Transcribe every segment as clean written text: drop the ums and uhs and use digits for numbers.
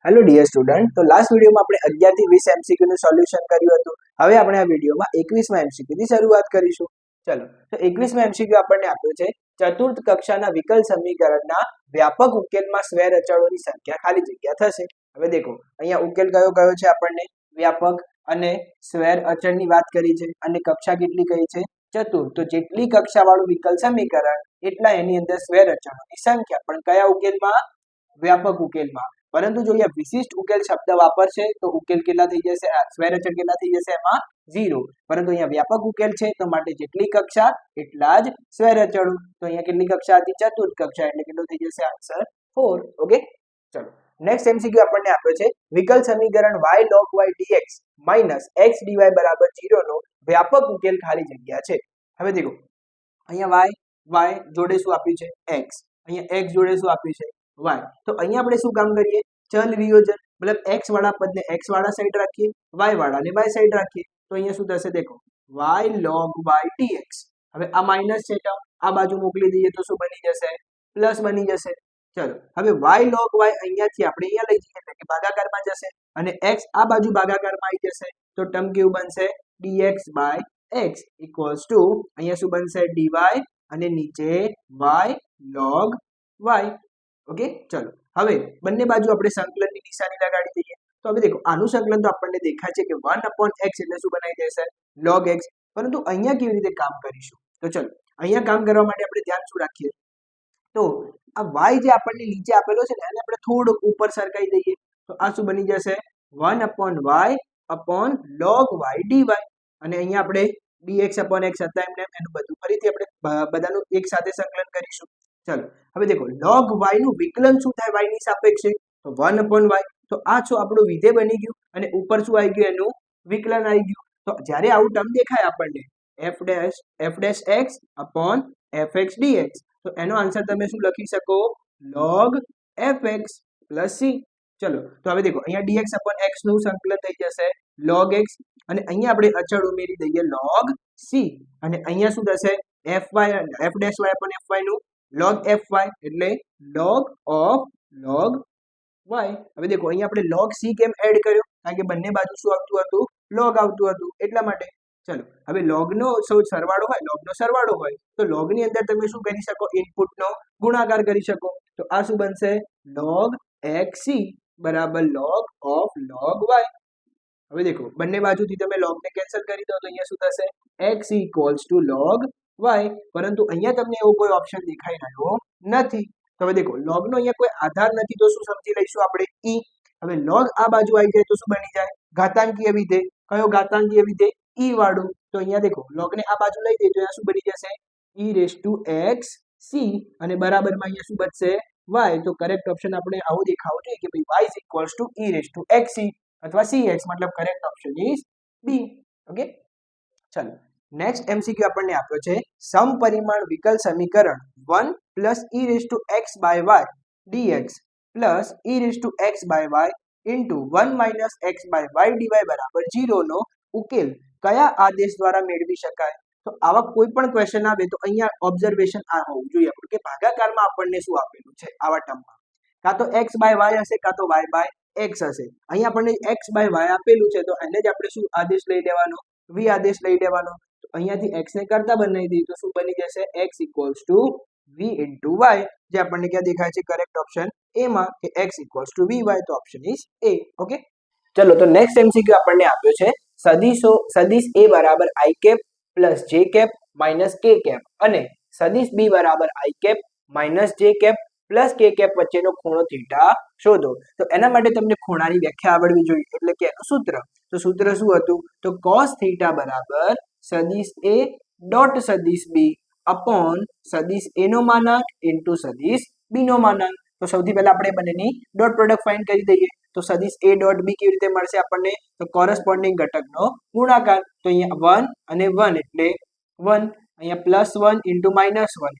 Hello dear student, તો last વિડીયોમાં આપણે 11 થી 20 એમસીક્યુ નું સોલ્યુશન કર્યું હતું. હવે આપણે આ વિડીયોમાં 21મા એમસીક્યુ થી શરૂઆત કરીશું. ચલો, તો 21મા એમસીક્યુ આપણને આપ્યો છે ચતુર્થ કક્ષાના વિકલ સમીકરણના વ્યાપક ઉકેલમાં સ્વેર અચળોની સંખ્યા ખાલી જગ્યા થશે. હવે દેખો, અહીંયા ઉકેલ કયો કયો છે, આપણને વ્યાપક અને સ્વેર અચળની વાત કરી છે અને કક્ષા કેટલી કહી છે, ચતુર્થ. તો જેટલી કક્ષાવાળું વિકલ સમીકરણ એટલા એની અંદર સ્વેર અચળોની સંખ્યા. પણ કયા ઉકેલમાં? વ્યાપક ઉકેલમાં. પરંતુ જો અહીંયા વિશિષ્ટ ઉકેલ શબ્દ વાપરશે તો ઉકેલ કેટલા થઈ જશે, સ્વેર અચળ કેટલા થઈ જશે, એમાં 0. પરંતુ અહીંયા વ્યાપક ઉકેલ છે તો માટે જેટલી કક્ષા એટલા જ સ્વેર અચળો. તો અહીંયા કેટલી કક્ષા હતી, ચતુર્થ કક્ષા, એટલે કેટલો થઈ જશે આન્સર 4. ઓકે, ચલો નેક્સ્ટ એમસીક્યુ આપણને આપ્યો છે વિકલ સમીકરણ y log y dx - x dy બરાબર 0 નો વ્યાપક ઉકેલ ખાલી જગ્યા છે. હવે દેખો, અહીંયા y જોડે શું આપ્યું છે, x, અહીંયા x જોડે શું આપ્યું છે, y. તો અહીંયા આપણે શું કામ કરીએ, ચલ વિયોજન, મતલબ x વાળા પદને x વાળા સાઈડ રાખીએ, y વાળાને y સાઈડ રાખીએ. તો અહીંયા શું થશે, દેખો y log y dx. હવે આ માઈનસ છે ટર્મ આ બાજુ મોકલી દઈએ તો શું બની જશે, પ્લસ બની જશે. ચલો, હવે y log y અહીંયાથી આપણે અહીંયા લઈ જઈએ એટલે કે ભાગાકારમાં જશે અને x આ બાજુ ભાગાકારમાં આવી જશે. તો ટર્મ કેવું બનશે, dx by x equals to અહીંયા શું બનશે, dy અને નીચે y log y. ઓકે, ચલો હવે બંને બાજુ આપણે સંકલનની નિશાની લગાડી દઈએ. તો હવે દેખો, આનું સંકલન તો આપણને દેખાય છે કે 1/x એટલે શું બનાવી દેશે, log x. પરંતુ અહીંયા કેવી રીતે કામ કરીશું, તો ચલો અહીંયા કામ કરવા માટે આપણે ધ્યાન શું રાખીએ, તો આ y જે આપણને નીચે આપેલો છે ને એને આપણે થોડુંક ઉપર સરકાઈ દઈએ. તો આ શું બની જશે, 1/y/log y dy. અને અહીંયા આપણે dx/x હતા એમને એનું બધું ફરીથી આપણે બધાનું એક સાથે સંકલન કરીશું. ચલો હવે દેખો, log y નું વિકલન શું થાય y ની સાપેક્ષે, તો 1/y. તો આ શું આપણું વિધેય બની ગયું અને ઉપર શું આવી ગયું, એનું વિકલન આવી ગયું. તો જ્યારે આવું ટર્મ દેખાય આપણને f'(f(x) dx, તો એનો આન્સર તમે શું લખી શકો, log fx + c. ચલો, તો હવે દેખો અહીંયા dx/x નું સંકલન થઈ જશે log x અને અહીંયા આપણે અચળ ઉમેરી દઈએ log c. અને અહીંયા શું થશે, f'(y/fy) નું log fy એટલે log of log y. હવે દેખો અહીંયા આપણે log c કેમ એડ કર્યો, કારણ કે બંને બાજુ શું આવતું હતું, log આવતું હતું એટલા માટે. ચલો, હવે logનો સરવાળો હોય, logનો સરવાળો હોય તો logની અંદર તમે શું કરી શકો, ઇનપુટનો ગુણાકાર કરી શકો. તો આ શું બનશે, log xc બરાબર log of log y. હવે દેખો બંને બાજુથી તમે logને કેન્સલ કરી દો તો અહીંયા શું થશે, x = log y. પરંતુ અહીંયા તમને એવો કોઈ ઓપ્શન દેખાઈ રહ્યો નથી. તો હવે દેખો, logનો અહીંયા કોઈ આધાર નથી તો શું સમજી લઈશું આપણે, e. હવે log આ બાજુ આવી જાય તો શું બની જાય, ઘાતાંકીય વિધેય. કયો ઘાતાંકીય વિધેય, e વાળું. તો અહીંયા દેખો logને આ બાજુ લઈ જઈએ તો અહીંયા શું બની જશે, e⁻xc અને બરાબરમાં અહીંયા શું બચશે, y. તો કરેક્ટ ઓપ્શન આપણે આવો દેખાવો જોઈએ કે ભાઈ y = e⁻xc અથવા cx, મતલબ correct option is B. Okay, ચલો નેક્સ્ટ એમસીક્યુ આપણને આપ્યો છે સમપરિમાણ વિકલ સમીકરણ 1 + e⁻x/y dx + e⁻x/y into 1 - x/y dy બરાબર 0 નો ઉકેલ કયા આદેશ દ્વારા મેળવી શકાય. તો આવા કોઈ પણ ક્વેશ્ચન આવે તો અહીંયા ઓબ્ઝર્વેશન આ હોવું જોઈએ આપણું કે ભાગાકારમાં આપણને શું આપેલું છે આવા ટર્મમાં, કાં તો x/y હશે કાં તો y/x હશે. અહીંયા આપણને x/y આપેલું છે તો એને જ આપણે શું આદેશ લઈ લેવાનો, v આદેશ લઈ લેવાનો. તો અહીંયાથી x ને કરતા બનાવી દઈએ તો શું બની જશે, x = v * y, જે આપણને ક્યાં દેખાય છે, કરેક્ટ ઓપ્શન એ માં કે x = vy. તો ઓપ્શન ઇઝ એ. ઓકે, ચલો તો નેક્સ્ટ એમસીક્યુ આપણને આપ્યો છે સદિશ a બરાબર i cap + j cap - k cap અને સદિશ b બરાબર i cap - j cap + k cap વચ્ચેનો ખૂણો થીટા શોધો. તો એના માટે તમને ખૂણાની વ્યાખ્યા આવડવી જોઈએ, એટલે કે એનું સૂત્ર. તો સૂત્ર શું હતું, તો cos θ બરાબર સદિશ a ડોટ સદિશ b અપોન સદિશ a નો માનાંક ઇન્ટુ સદિશ b નો માનાંક. તો સૌથી પહેલા આપણે બંનેની ડોટ પ્રોડક્ટ ફાઇન્ડ કરી દઈએ. તો સદિશ a ડોટ b કેવી રીતે મળશે આપણને, તો કોરસ્પોન્ડિંગ ઘટકનો ગુણાકાર. તો અહીંયા 1 અને 1 એટલે 1, અહીંયા +1 * -1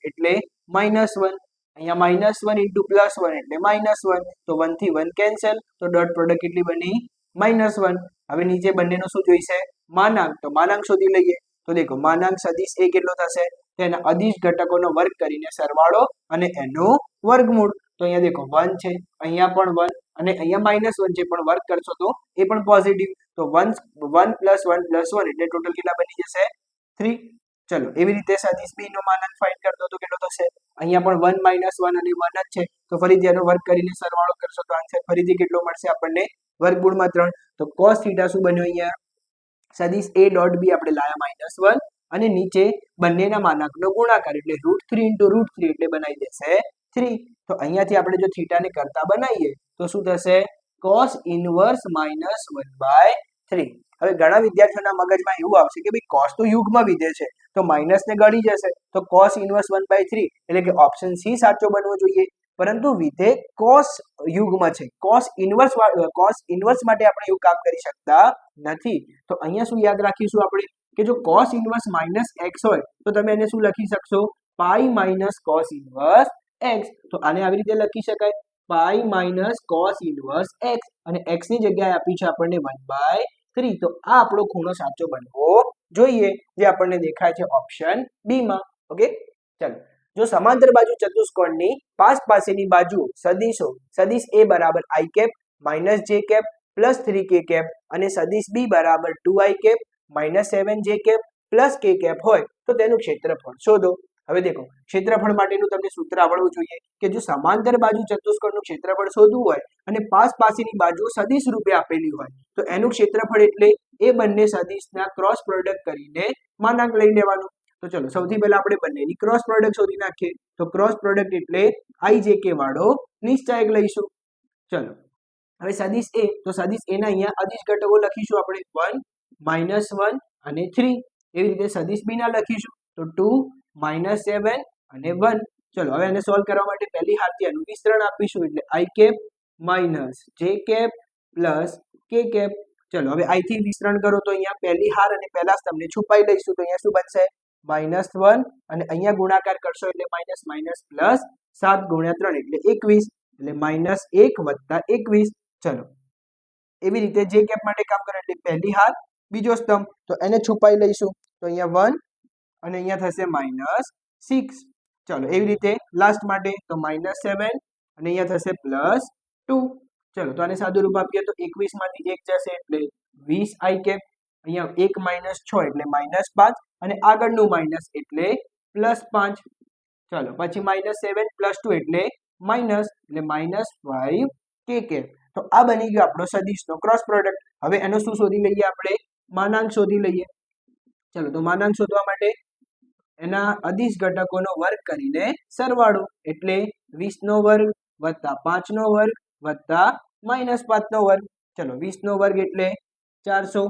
એટલે -1, અહીંયા -1 * +1 એટલે -1. તો 1 થી 1 કેન્સલ, તો ડોટ પ્રોડક્ટ કેટલી બની, -1. હવે નીચે બંનેનો શું જોઈશે, માનાંક. તો માનાંક શોધી લઈએ. તો દેખો માનાંક સદિશ a કેટલો થશે, તેના અદિશ ઘટકોનો વર્ગ કરીને સરવાળો અને એનું વર્ગમૂળ. તો અહીંયા દેખો 1 છે, અહીંયા પણ 1 અને અહીંયા -1 છે, પણ વર્ક કરશો તો એ પણ પોઝિટિવ. તો 1 1 + 1 + 1 એટલે ટોટલ કેટલા બની જશે 3. ચલો એવી રીતે સદિશ b નો માનાંક ફાઇન્ડ કરતો તો કેટલો થશે? અહીંયા પણ 1 - 1 અને 1 જ છે, તો ફરીથી એનો વર્ક કરીને સરવાળો કરશો તો આન્સર ફરીથી કેટલો મળશે આપણને? વર્ગમૂળમાં 3. તો cos θ શું બન્યો અહીંયા? સદિશ a ડોટ b આપણે લાયા -1 અને નીચે બંનેના માનાંકનો ગુણાકાર એટલે √3 * √3 એટલે બનાવી દેશે 3. તો અહીંયાથી આપણે જો થીટાને કરતા બનાવીએ તો શું થશે? cos inverse -1/3. હવે ઘણા વિદ્યાર્થીઓના મગજમાં એવું આવશે કે ભાઈ cos તો યુગ્મ વિધેય છે, તો માઇનસ ને ગળી જશે, તો cos ઇનવર્સ 1/3 એટલે કે ઓપ્શન સી સાચો બનવો જોઈએ. પરંતુ વિધેય cos યુગ્મ છે, cos ઇનવર્સ માટે આપણે એવું કામ કરી શકતા નથી. તો અહીંયા શું યાદ રાખીશું આપણે કે જો cos ઇનવર્સ -x હોય તો તમે એને શું લખી શકશો? Pi minus cos inverse x. તો આને આવી રીતે લખી શકાય, pi minus cos inverse x અને x ની જગ્યાએ આપી છે આપણને 1/3. તો આ આપણો ખૂણો સાચો બનવો જોઈએ, જે આપણને દેખાય છે ઓપ્શન બી માં. ઓકે, ચાલો જો સમાંતર બાજુ ચતુષ્કોણની પાસેની બાજુઓ સદિશો સદિશ a બરાબર i cap - j cap +3k cap અને સદિશ b બરાબર 2i cap -7j cap +k cap હોય તો તેનું ક્ષેત્રફળ શોધો. હવે દેખો ક્ષેત્રફળ માટેનું તમને સૂત્ર આવડવું જોઈએ કે જો સમાંતર બાજુ ચતુષ્કોણનું ક્ષેત્રફળ શોધવું હોય અને પાસેની બાજુઓ સદિશ રૂપે આપેલી હોય તો એનું ક્ષેત્રફળ એટલે એ બંને સદિશના ક્રોસ પ્રોડક્ટ કરીને માનાંક લઈ લેવાનું. તો ચલો સૌથી પહેલા આપણે બંનેની ક્રોસ પ્રોડક્ટ શોધી નાખીએ. તો ક્રોસ પ્રોડક્ટ એટલે ijk વાળો નિશ્ચાયક લઈશું. ચલો હવે સદિશ a, તો સદિશ a ના અહીંયા અદિશ ઘટકો લખીશું આપણે 1 -1 અને 3. એવી રીતે સદિશ b ના લખીશું તો 2 -7 અને 1. ચલો હવે એને સોલ્વ કરવા માટે પહેલી હારથી એનું વિસ્તરણ આપીશું એટલે i cap - j cap + k cap. ચલો હવે i થી વિસ્તરણ કરો તો અહીંયા પહેલી હાર અને પહેલા સ્તંભને છુપાઈ લઈશું તો અહીંયા શું બનશે? -1 અને અહીંયા ગુણાકાર કરશો એટલે માઇનસ પ્લસ 7 × 3 એટલે 21 એટલે -1 + 21. ચલો એવી રીતે જે કેપ માટે કામ કરો એટલે પહેલી હાર બીજો સ્તંભ તો એને છુપાઈ લઈશું તો અહીંયા 1 અને અહીંયા થશે -6. ચલો એવી રીતે લાસ્ટ માટે તો -7 અને અહીંયા થશે +2. ચલો તો આને સાદું રૂપ આપીએ તો 21 માંથી 1 જશે એટલે 20 i કેપ. અહીંયા 1 - 6 એટલે -5 અને આગળનું માઇનસ એટલે +5. ચલો પછી -7 + 2 એટલે -5 k કેપ. તો આ બની ગયો આપણો સદિશનો ક્રોસ પ્રોડક્ટ. હવે એનો શું શોધી લઈએ આપણે? માનાંક શોધી લઈએ. ચલો તો માનાંક શોધવા માટે એના અદિશ ઘટકોનો વર્ગ કરીને સરવાળો એટલે 20 નો વર્ગ વત્તા 5 નો વર્ગ વત્તા -5 નો વર્ગ. ચલો 20 નો વર્ગ એટલે 400.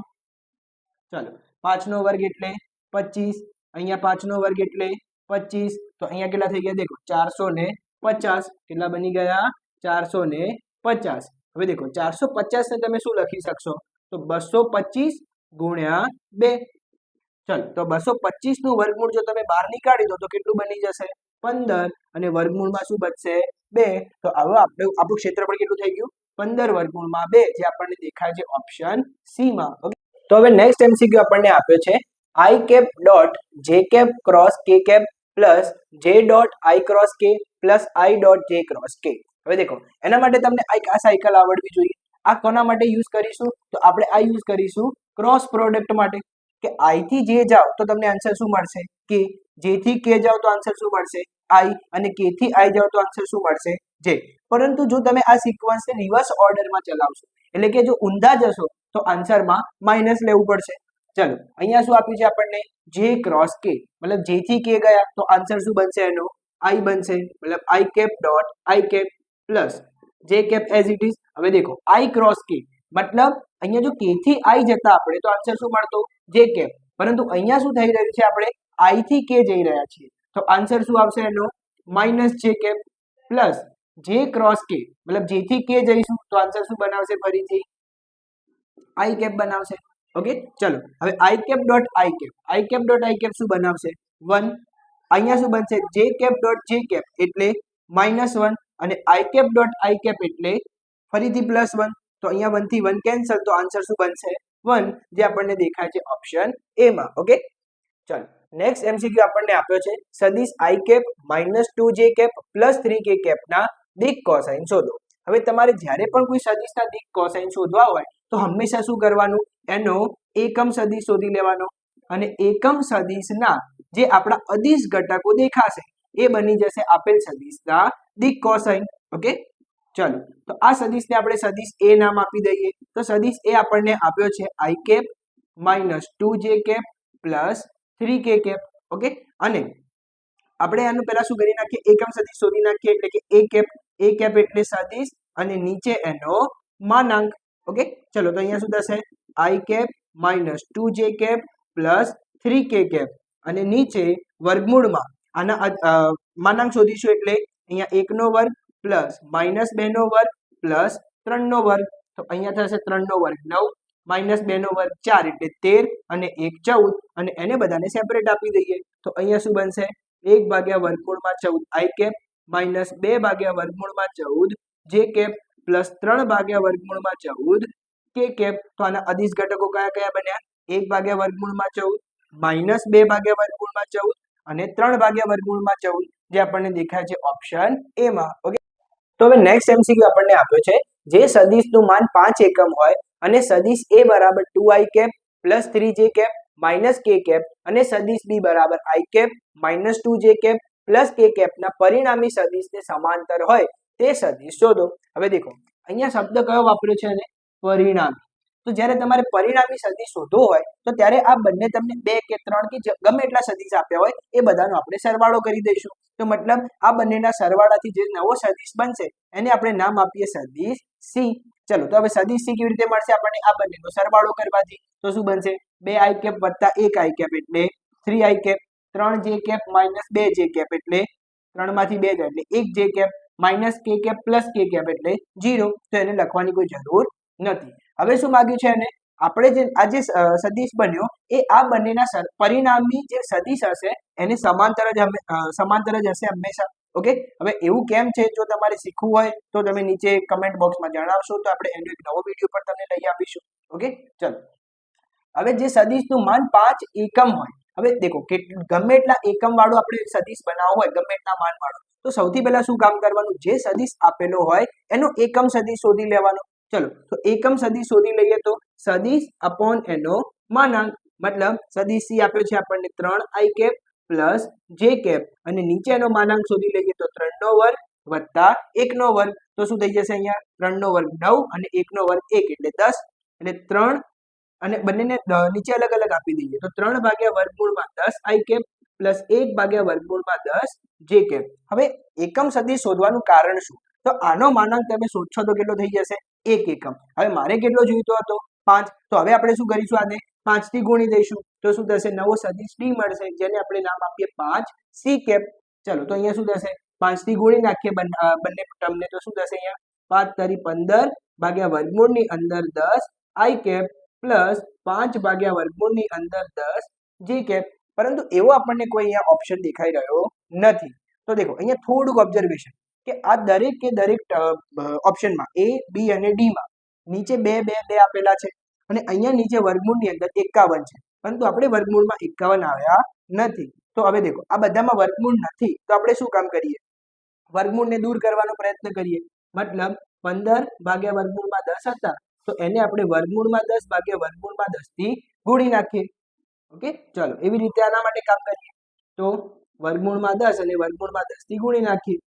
ચલો 5 નો વર્ગ એટલે 25. અહીંયા 5 નો વર્ગ એટલે 25. તો અહીંયા કેટલા થઈ ગયા? દેખો 450. કેટલા બની ગયા? 450. હવે દેખો 450 ને તમે શું લખી શકશો? તો 225 × 2. ચલો તો 225 નું વર્ગમૂળ જો તમે બહાર નીકાળી દો તો કેટલું બની જશે? 15 અને વર્ગમૂળમાં શું બચશે? 2. તો હવે આપણું ક્ષેત્રફળ કેટલું થઈ ગયું? 15 / 2 જે આપણને દેખાય છે ઓપ્શન સી માં. ઓકે, તો હવે નેક્સ્ટ એમસીક્યુ આપણને આપ્યો છે i cap dot j cap cross k cap plus j dot i cross k plus i dot j cross k. હવે દેખો એના માટે તમને આ સાયકલ આવડવી જોઈએ. આ કોના માટે યુઝ કરીશું? તો આપણે આ યુઝ કરીશું ક્રોસ પ્રોડક્ટ માટે કે i થી j જાઓ તો તમને આન્સર શું મળશે? k. j થી k જાઓ તો આન્સર શું મળશે? i અને k થી i જાઓ તો આન્સર શું મળશે? j. પરંતુ જો તમે આ સિક્વન્સને રિવર્સ ઓર્ડરમાં ચલાવશો એટલે કે જો ઊંધા જશો તો આન્સરમાં માઇનસ લેવું પડશે. ચલો અહીંયા શું આપ્યું છે આપણને? j ક્રોસ k મતલબ j થી k ગયા તો આન્સર શું બનશે? એનો i બનશે. મતલબ i cap dot i cap plus j cap as it is. હવે દેખો i ક્રોસ k મતલબ અહીંયા જો k થી i જતા આપણે તો આન્સર શું મળતો? j cap. પરંતુ અહીંયા શું થઈ રહ્યું છે? આપણે i થી k જઈ રહ્યા છીએ તો આન્સર શું આવશે એનો? -j cap plus j cross k મતલબ j થી k જઈશું તો આન્સર શું બનાવશે? ફરીથી i કેપ બનાવશે. ઓકે, ચલો હવે i cap dot i cap શું બનાવશે? 1. અહીંયા શું બનશે? j cap dot j cap એટલે -1 અને i cap dot i cap એટલે ફરીથી +1. તો અહીંયા 1 થી 1 કેન્સલ તો આન્સર શું બનશે? 1 જે આપણને દેખાય છે ઓપ્શન એ માં. ઓકે, ચલો નેક્સ્ટ એમસીક્યુ આપણને આપ્યો છે સદિશ i cap -2j cap +3k cap ના દિક કોસાઇન શોધો. હવે તમારે જ્યારે પણ કોઈ સદિશના દિક કોસાઇન શોધવા હોય તો હંમેશા શું કરવાનું, એનો એકમ સદિશ શોધી લેવાનો અને એકમ સદિશના જે આપણા અદિશ ઘટકો દેખાશે એ બની જશે આપેલ સદિશના દિક કોસાઇન. ઓકે, ચલો તો આ સદિશને આપણે સદિશ એ નામ આપી દઈએ. તો સદિશ એ આપણને આપ્યો છે i cap -2j cap +3k cap. Okay, અને આપણે આનું પહેલા શું કરી નાખીએ, એકમ સદિશ શોધી નાખીએ એટલે કે a કેપ એટલે સદિશ અને નીચે એનો માનાંક. ઓકે, ચલો તો અહીંયા શું થશે, i cap -2j cap +3k cap અને નીચે વર્ગમૂળમાં આના માનાંક શોધીશું એટલે અહીંયા 1 નો વર્ગ +-2 નો વર્ગ +3 નો વર્ગ. તો અહીંયા થશે 3 નો વર્ગ 9 -2 નો વર્ગ 4 એટલે 13 અને 1 14 અને એને બધાને સેપરેટ આપી દઈએ. તો અહીંયા શું બનશે, 1/14 i cap -2/14 j cap +3/14 k cap. તો આના અદિશ ઘટકો કયા કયા બન્યા, 1/14 -2/14 અને 3/14 જે આપણને દેખાય છે ઓપ્શન એ માં. ઓકે, તો હવે નેક્સ્ટ એમસીક્યુ આપણને આપ્યો છે, જે સદિશનું માન 5 એકમ હોય અને સદિશ a બરાબર 2i cap +3j cap -k cap અને સદિશ b બરાબર i cap -2j cap +k cap ના પરિણામી સદિશને સમાંતર હોય તે સદિશ શોધો. હવે દેખો અહીંયા શબ્દ કયો વાપર્યો છે, અને પરિણામી. તો જ્યારે તમારે પરિણામી સદિશ શોધવો હોય તો ત્યારે આ બંને તમને 2 કે 3 કે ગમે એટલા સદિશ આપ્યા હોય એ બધાનો આપણે સરવાળો કરી દઈશું. તો મતલબ આ બંનેના સરવાળાથી જે નવો સદિશ બનશે એને આપણે નામ આપીએ સદિશ સી. ચલો તો હવે સદિશ સી કેવી રીતે મળશે આપણને, આ બંનેનો સરવાળો કરવાથી. તો શું બનશે, 2i કેપ + 1i કેપ એટલે 3i cap, 3j cap -2j cap એટલે 3 માંથી 2 જાય એટલે 1j cap -k cap +k cap એટલે 0. તો એને લખવાની કોઈ જરૂર નથી. હવે શું માંગ્યું છે એને, આપણે જે આ જે સદિશ બન્યો એ આ બંનેના પરિણામી જે સદિશ હશે એને સમાંતર જ હશે હંમેશા. ઓકે, હવે એવું કેમ છે, જો તમારે શીખવું હોય તો તમે નીચે કમેન્ટ બોક્સમાં જણાવશો તો આપણે એનો એક નવો વિડીયો પણ તમને લઈ આપીશું. ઓકે, ચલો હવે જે સદિશનું માન 5 એકમ હોય, હવે દેખો કે ગમે એટલા એકમ વાળો આપણે સદિશ બનાવવો હોય, ગમે એટલા માન વાળો, તો સૌથી પહેલા શું કામ કરવાનું, જે સદિશ આપેલો હોય એનો એકમ સદિશ શોધી લેવાનો. ચલો તો એકમ સદિશ શોધી લઈએ તો સદિશ અપોન એનો માનાંક, મતલબ સદિશ સી આપ્યો છે આપણને 3i કેપ +j કેપ અને નીચે એનો માનાંક શોધી લઈએ તો 3 નો વર્ગ + 1 નો વર્ગ. તો શું થઈ જશે, અહીંયા 3 નો વર્ગ 9 અને 1 નો વર્ગ 1 એટલે 10 એટલે 3 અને બંનેને નીચે અલગ અલગ આપી દઈએ તો 3/10i કેપ +1/10 j કેપ. હવે એકમ સદિશ શોધવાનું કારણ શું, તો આનો માનાંક તમે શોધશો તો કેટલો થઈ જશે, 1 એકમ. હવે મારે કેટલો જોઈતો હતો, 5. તો હવે આપણે શું કરીશું, આને 5 થી ગુણી દઈશું તો શું થશે, નવો સદિશ d મળશે જેને આપણે નામ આપીએ 5c કેપ. ચલો તો અહીંયા શું થશે, 5 થી ગુણી નાખીએ બંને ટર્મને તો શું થશે, અહીંયા 5 તારી 15 ભાગ્યા વર્ગમૂળની અંદર 10 i કેપ +5/વર્ગમૂળની અંદર 10 j કેપ. પરંતુ એવો આપણને કોઈ અહીંયા ઓપ્શન દેખાઈ રહ્યો નથી. તો દેખો અહીંયા થોડુંક ઓબ્ઝર્વેશન કે આ દરેક કે દરેક ઓપ્શનમાં a b અને d માં નીચે 2 2 2 આપેલા છે અને અહીંયા નીચે વર્ગમૂળની અંદર 51 છે, પરંતુ આપણે વર્ગમૂળમાં 51 આવ્યા નથી. તો હવે દેખો આ બધામાં વર્ગમૂળ નથી તો આપણે શું કામ કરીએ, વર્ગમૂળને દૂર કરવાનો પ્રયત્ન કરીએ. મતલબ 15/10 હતા તો એને આપણે વર્ગમૂળમાં 10/10 થી ગુણી નાખીએ. ઓકે, ચલો એવી રીતે આના માટે કામ કરીએ તો વર્ગમૂળમાં 10 અને વર્ગમૂળમાં 10 થી ગુણી નાખીએ.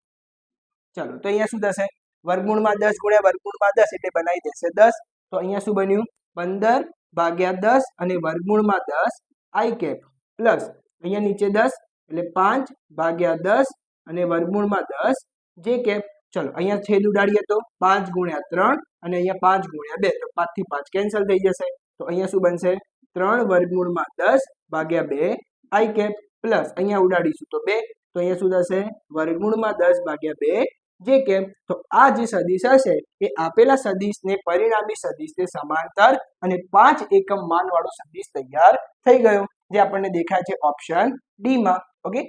ચલો તો અહીંયા શું થશે, વર્ગમૂળમાં 10 ગુણ્યા વર્ગમૂળમાં 10 એટલે બનાવી દેશે 10. તો અહીંયા શું બન્યું, 15/10 અને વર્ગમૂળમાં 10 i કેપ પ્લસ અહીંયા નીચે 10 એટલે 5/10 અને વર્ગમૂળમાં 10 j કેપ. ચલો અહીંયા છેદ ઉડાડીએ તો 5 ગુણ્યા 3 અને અહીંયા 5 ગુણ્યા 2 તો 5 થી 5 કેન્સલ થઈ જશે. તો અહીંયા શું બનશે, 3/10/2 i કેપ પ્લસ અહીંયા ઉડાડીશું તો 2 તો અહીંયા શું થશે, વર્ગમૂળમાં 10/2 j કેપ. તો આ જે સદિશ હશે એ આપેલા સદિશને પરિણામી સદિશને સમાંતર અને 5 એકમ માન વાળો સદિશ તૈયાર થઈ ગયો જે આપણને દેખાય છે ઓપ્શન ડી માં. ઓકે,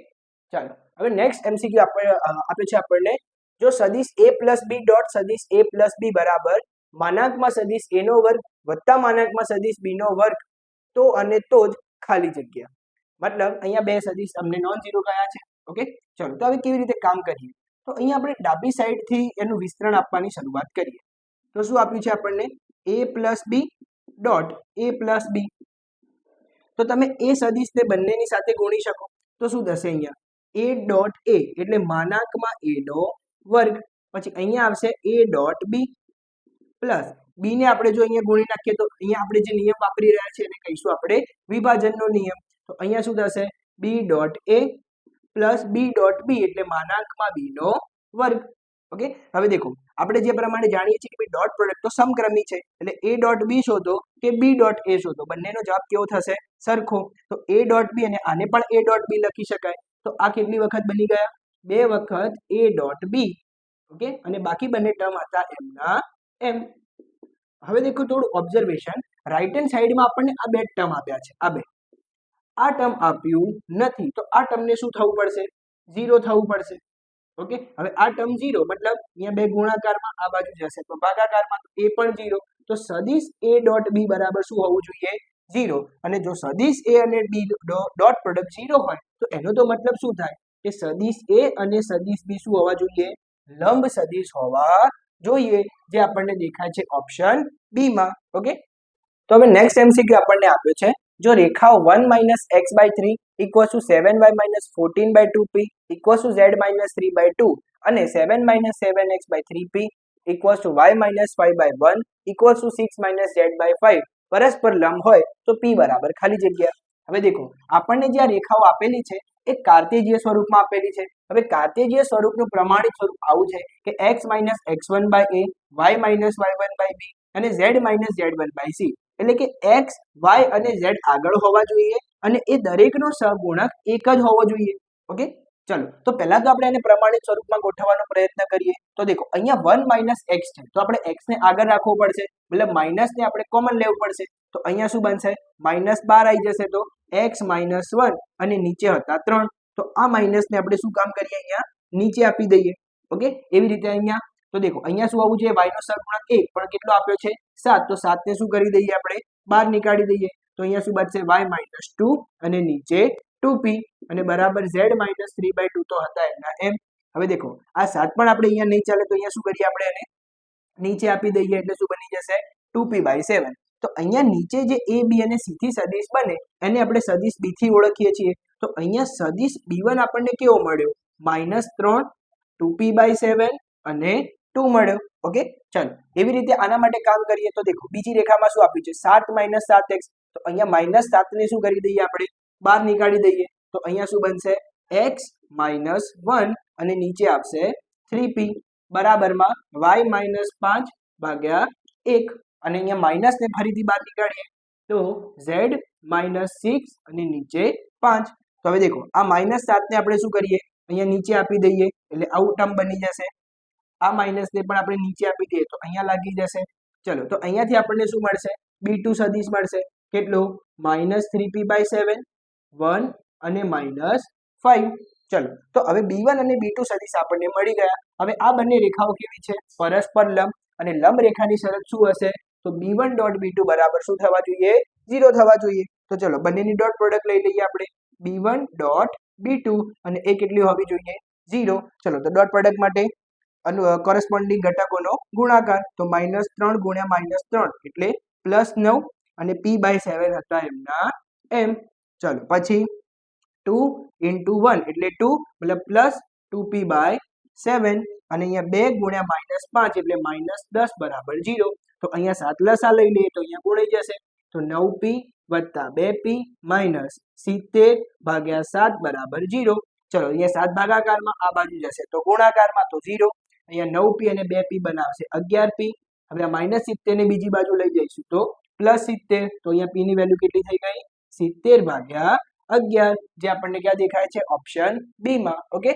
ચાલો હવે નેક્સ્ટ એમસીક્યુ આપે છે આપણને, જો સદિશ a + b ડોટ સદિશ a + b બરાબર માનાંકમાં સદિશ a નો વર્ગ વત્તા માનાંકમાં સદિશ b નો વર્ગ તો અને તો જ ખાલી જગ્યા. મતલબ અહીંયા બે સદિશ અમને નોન ઝીરો કયા છે. ઓકે, ચલો તો હવે કેવી રીતે કામ કરીએ, તો તો અહીંયા આપણે ડાબી સાઈડથી એનું વિસ્તરણ આપવાની શરૂઆત કરીએ. તો શું આપ્યું છે આપણને? a plus B dot a plus B. તો તમે એ સદિશને બંનેની સાથે ગુણી શકો. તો શું થશે અહીંયા? a ડોટ a એટલે માનાંકમાં a નો વર્ગ, પછી અહીંયા આવશે a ડોટ બી પ્લસ બી ને આપણે જો અહીંયા ગુણી નાખીએ તો અહીંયા આપણે જે નિયમ વાપરી રહ્યા છીએ એને કહીશું આપણે વિભાજનનો નિયમ. તો અહીંયા શું થશે? b dot a plus b dot B એટલે માનાંકમાં b નો વર્ગ. ઓકે, હવે દેખો આપણે જે પ્રમાણે જાણીએ છીએ કે ભાઈ ડોટ પ્રોડક્ટ તો સમક્રમી છે, એટલે a ડોટ બી શોધો કે b ડોટ a શોધો, બંનેનો જવાબ કેવો થશે? સરખો. તો a ડોટ બી અને આને પણ a ડોટ બી લખી શકાય. તો આ કેટલી વખત બની ગયા? 2 વખત a ડોટ બી. ઓકે, અને બાકી બંને ટર્મ હતા એમના એમ. હવે દેખો થોડું ઓબ્ઝર્વેશન, રાઈટ હેન્ડ સાઈડમાં આપણને આ બે ટર્મ આપ્યા છે, આ બે. આ ટર્મ આપ્યું નથી તો આ ટર્મને શું થવું પડશે? 0 થવું પડશે. ઓકે, હવે આ ટર્મ 0 મતલબ અહીંયા બે ગુણાકારમાં આ બાજુ જશે તો ભાગાકારમાં એ પણ 0. તો સદિશ a ડોટ b બરાબર શું હોવું જોઈએ? 0. અને જો સદિશ a અને b ડોટ પ્રોડક્ટ 0 હોય તો એનો તો મતલબ શું થાય કે સદિશ a અને સદિશ b શું હોવા જોઈએ? લંબ સદિશ હોવા જોઈએ, જે આપણને દેખાય છે ઓપ્શન બી માં. ઓકે, તો હવે નેક્સ્ટ એમસીક્યુ આપણને આપ્યો છે, જો રેખાઓ 1 - x/3 = 7y - 14/2p = z-3/2 અને 7 - 7x/3p = y - 5/1 = 6 - z/5 પરસ્પર લંબ હોય તો p બરાબર ખાલી જગ્યા. હવે દેખો આપણને જે આ રેખાઓ આપેલી છે એ કાર્તેજીય સ્વરૂપમાં આપેલી છે. હવે કાર્તેજીય સ્વરૂપનું પ્રમાણિત સ્વરૂપ આવું છે કે x - x1/a, y - y1/b અને z - z1/c. એટલે કે x, y અને z આગળ હોવા જોઈએ અને એ દરેકનો સહગુણક એક જ હોવો જોઈએ. ઓકે, ચલો તો પહેલા તો આપણે એને પ્રમાણિત સ્વરૂપમાં ગોઠવવાનો પ્રયત્ન કરીએ. તો દેખો અહીંયા 1 - x છે તો આપણે x ને આગળ રાખવો પડશે, મતલબ માઇનસ ને આપણે કોમન લેવું પડશે. તો અહીંયા શું બનશે? -12 આવી જશે તો x - 1 અને નીચે હતા 3. તો આ માઇનસ ને આપણે શું કામ કરીએ? અહીંયા નીચે આપી દઈએ. ઓકે, એવી રીતે અહીંયા તો દેખો અહીંયા શું આવવું જોઈએ? y નો સહગુણક 1 પણ કેટલો આપ્યો છે? 7. તો 7 ને શું કરી દઈએ? આપણે બહાર નીકાળી દઈએ. તો અહીંયા શું બચશે? y - 2 અને નીચે 2p અને બરાબર z - 3/2 તો હતા એમના એમ. હવે દેખો આ 7 પણ આપણે અહીંયા નહીં ચાલે તો અહીંયા શું કરીએ? આપણે એને નીચે આપી દઈએ એટલે શું બની જશે? 2p/7. તો અહીંયા નીચે જે a b અને c થી સદિશ બને એને આપણે સદિશ b થી ઓળખીએ છીએ. તો અહીંયા સદિશ b1 આપણને કેવો મળ્યો? -3 2p/7 અને 2 મળ્યો. ઓકે, ચલો એવી રીતે આના માટે કામ કરીએ તો દેખો બીજી રેખામાં શું આપ્યું છે? 7 - 7x. તો અહીંયા -7 ને શું કરી દઈએ? આપણે બહાર નીકાળી દઈએ. તો અહીંયા શું બનશે? x - 1 અને નીચે આવશે 3p બરાબરમાં y - 5/1 અને અહીંયા માઇનસ ને ફરીથી બહાર નીકાળીએ તો z - 6 અને નીચે 5. તો હવે દેખો આ -7 ને આપણે શું કરીએ? અહીંયા નીચે આપી દઈએ એટલે આવું ટર્મ બની જશે. આ માઇનસ ને પણ આપણે નીચે આપી દઈએ તો અહીંયા લાગી જશે. ચલો તો અહીંયાથી આપણને શું મળશે? b2 સદિશ મળશે. કેટલો? -3p/7 1 અને -5. ચલો તો હવે b1 અને b2 સદિશ આપણને મળી ગયા. હવે આ બંને રેખાઓ કેવી છે? પરસ્પર લંબ. અને લંબ રેખાની શરત શું હશે? તો b1 ડોટ b2 બરાબર શું થવા જોઈએ? 0 થવા જોઈએ. તો ચલો બંનેની ડોટ પ્રોડક્ટ લઈ લઈએ આપણે. b1 ડોટ b2 અને એ કેટલી હોવી જોઈએ? 0. ચલો તો ડોટ પ્રોડક્ટ માટે કોરેસ્પોન્ડિંગ ઘટકોનો ગુણાકાર. તો -3 × -3 એટલે +9 અને p/7 હતા એમના એમ. ચલો પછી 2 × 1 એટલે 2 મતલબ +2p/7 અને અહીંયા 2 × -5 એટલે -10 બરાબર 0. તો અહીંયા 7 લસા લઈ લઈએ તો અહીંયા ગુણાઈ જશે. તો 9p + 2p - 70/7 બરાબર 0. ચલો અહીંયા 7 ભાગાકારમાં આ બાજુ જશે તો ગુણાકારમાં તો 0. અહીંયા 9p અને 2p બનાવશે 11p. હવે આ -70 ને બીજી બાજુ લઈ જઈશું તો +70. તો અહીંયા p ની વેલ્યુ કેટલી થઈ ગઈ? 70/11 જે આપણને ક્યાં દેખાય છે? ઓપ્શન બી માં. ઓકે,